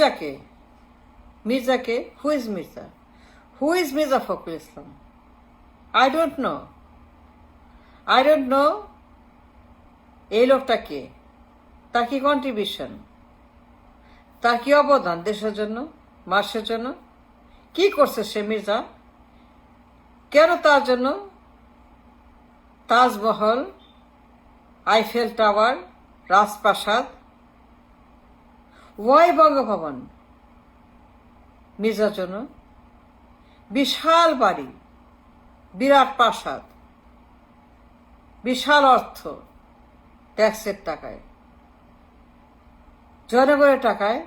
মির্জাকে মির্জাকে who is Mirza? Who is Mirza Fakhrul Islam? I don't know এই লোকটা কে, তার কি কন্ট্রিবিউশন, তার কি অবদান দেশের জন্য, মানুষের জন্য, কি করছে সে মির্জা? কেন তার জন্য তাজমহল, আইফেল টাওয়ার, রাজপ্রাসাদ, ওয়াই বঙ্গভবন মির্জার জন্য? বিশাল বাড়ি, বিরাট প্রাসাদ, বিশাল অর্থ, ট্যাক্সের টাকায়, জনগণের টাকায়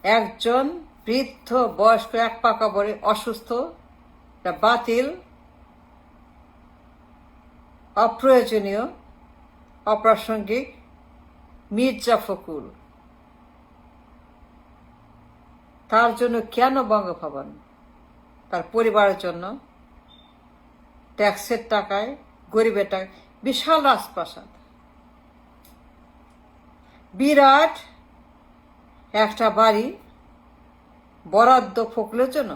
একজন বৃদ্ধ বয়স্ক এক পা কবরে অসুস্থ, বাতিল, অপ্রয়োজনীয়, অপ্রাসঙ্গিক মির্জা ফখরুল, তার জন্য কেন বঙ্গভবন? তার পরিবারের জন্য ট্যাক্সের টাকায়, গরিবের টাকায় বিশাল রাজপ্রাসাদ, বিরাট একটা বাড়ি বরাদ্দ ফখরুলের জন্য।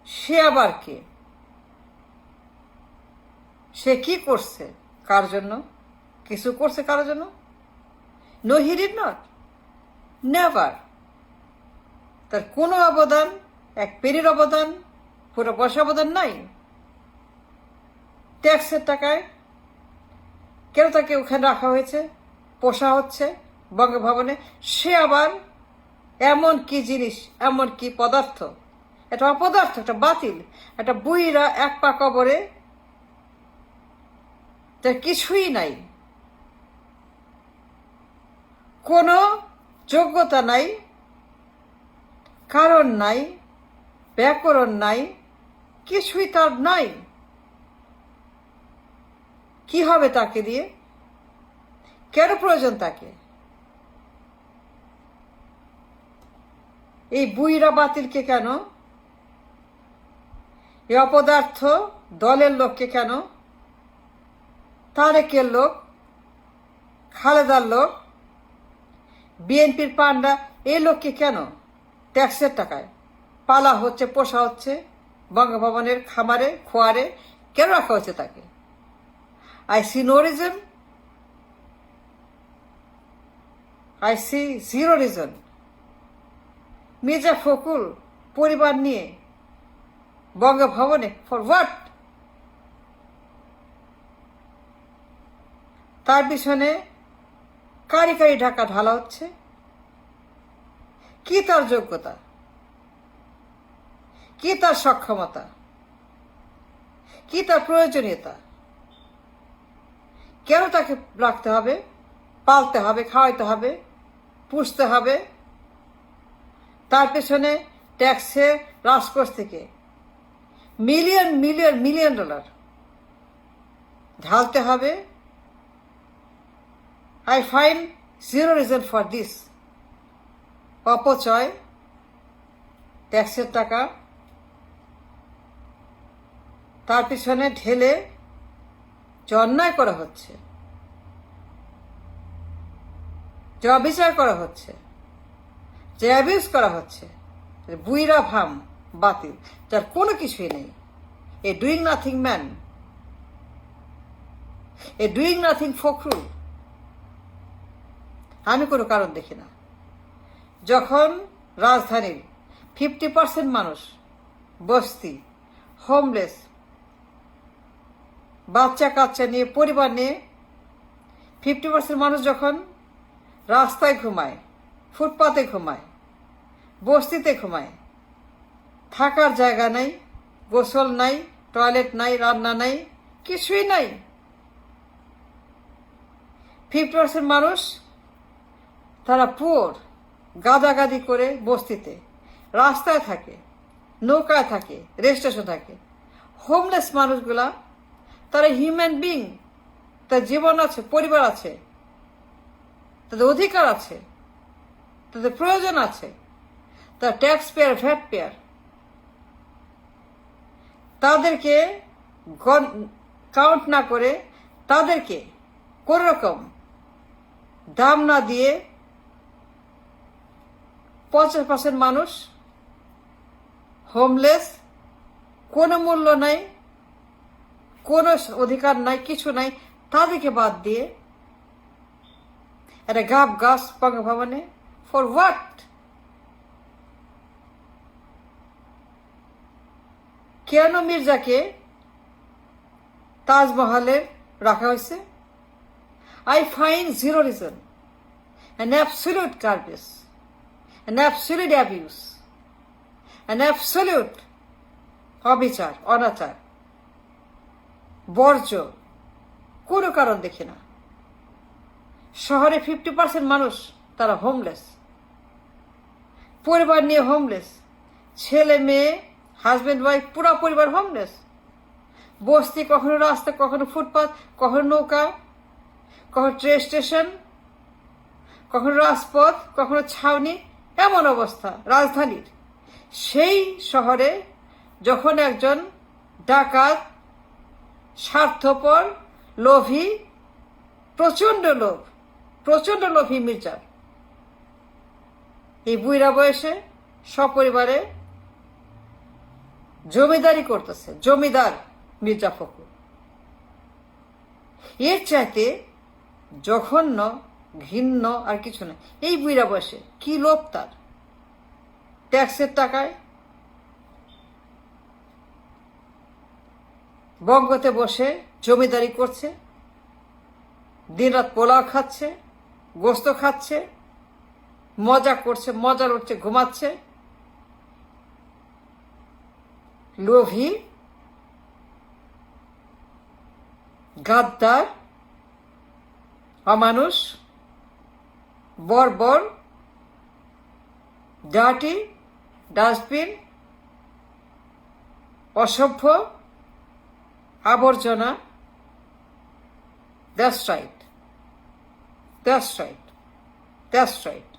সে আবার কে? সে কি করছে? কার জন্য? কিছু করছে কারোর জন্য? No, he did not, never. তার কোনো অবদান, এক পেরির অবদান, পুরো পয়সা অবদান নাই। ট্যাক্সের টাকায় কেন তাকে ওখানে রাখা হয়েছে, পোষা হচ্ছে বঙ্গভবনে? সে আবার এমন কি জিনিস, এমন কি পদার্থ, একটা অপদার্থ, একটা বাতিল, একটা বুইরা এক পা কবরে, তার কিছুই নাই, কোনো যোগ্যতা নাই, কারণ নাই, ব্যাকরণ নাই, কিছুই তার নাই। কি হবে তাকে দিয়ে? কেন প্রয়োজন তাকে? এই বুইরা বাতিলকে কেন? এই অপদার্থ দলের লোককে কেন? তারেকের লোক, খালেদার লোক, বিএনপির পান্ডা, এই লোককে কেন ট্যাক্সের টাকায় পালা হচ্ছে, পোষা হচ্ছে বঙ্গভবনের খামারে, খোয়ারে? কেন রাখা হচ্ছে তাকে? I see no reason. I see zero reason. Mirza Fakhrul পরিবার নিয়ে বঙ্গভবনে ফর হোয়াট? তার পিছনে কারি কারি ঢাকা ঢালা হচ্ছে। কি তার যোগ্যতা, কি তার সক্ষমতা, কি তার প্রয়োজনীয়তা? কেন তাকে রাখতে হবে, পালতে হবে, খাওয়াইতে হবে, পুষতে হবে? তার পেছনে ট্যাক্সে রাজকোষ থেকে মিলিয়ন মিলিয়ন মিলিয়ন ডলার ঢালতে হবে। I find zero reason for this অপচয়, ট্যাক্সের টাকা তার পিছনে ঢেলে যে অন্যায় করা হচ্ছে, যে অবিচার করা হচ্ছে, যে অ্যাবিউজ করা হচ্ছে, বুইরা ভাম বাতিল, যার কোনো কিছুই নেই, a doing nothing man, a doing nothing Fakhrul. আমি কোনো কারণ দেখি না। যখন রাজধানীর 50% মানুষ বস্তি, হোমলেস, বাচ্চা কাচ্চা নিয়ে, পরিবার নিয়ে 50% মানুষ যখন রাস্তায় ঘুমায়, ফুটপাতে ঘুমায়, বস্তিতে ঘুমায়, থাকার জায়গা নাই, গোসল নাই, টয়লেট নাই, রান্না নাই, কিছুই নাই। 50% মানুষ তারা পুয়োর, গাদাগাদি করে বস্তিতে, রাস্তায় থাকে, নৌকায় থাকে, রেস্টেশন থাকে। হোমলেস মানুষগুলা তারা হিউম্যান বিং, তার জীবন আছে, পরিবার আছে, তাদের অধিকার আছে, তাদের প্রয়োজন আছে, তার ট্যাক্স পেয়ার, ভ্যাট পেয়ার। তাদেরকে কাউন্ট না করে, তাদেরকে কোন রকম দাম না দিয়ে 50% মানুষ হোমলেস, কোনো মূল্য নাই, কোনো অধিকার নাই, কিছু নাই, তাদেরকে বাদ দিয়ে একটা গাব গাছ বঙ্গভবনে ফর হোয়াট? কেন মির্জাকে তাজমহলে রাখা হয়েছে? I find zero reason, an absolute garbage, an absolute abuse, an absolute অবিচার, অনাচার, বর্জ্য, কোনো কারণ দেখি না। শহরে 50% মানুষ তারা হোমলেস, পরিবার নিয়ে হোমলেস, ছেলে মেয়ে, হাজব্যান্ড ওয়াইফ, পুরো পরিবার হোমলেস। বস্তি, কখনো রাস্তা, কখনো ফুটপাথ, কখনো নৌকা, কখনো ট্রেন স্টেশন, কখনো রাজপথ, কখনো ছাউনি, এমন অবস্থা রাজধানীর। সেই শহরে যখন একজন ডাকাত, স্বার্থপর, লোভী, প্রচন্ড লোভী মির্জার, এই বুইরা বয়সে সপরিবারে জমিদারি করতেছে, জমিদার মির্জা ফখরুল। এর চাইতে জঘন্য, ঘৃণ্য আর কিছু না। এই বুইরা বয়সে কি লোভ তার! ট্যাক্সের টাকায় বঙ্গতে বসে জমিদারি করছে, দিনরাত পোলাও খাচ্ছে, গোস্ত খাচ্ছে, মজা করছে, মজা উঠছে, ঘুমাচ্ছে। লোভী, গাদ্দার, অমানুষ, বর্বর, ডার্টি, ডাস্টবিন, অসভ্য, আবর্জনা। That's right.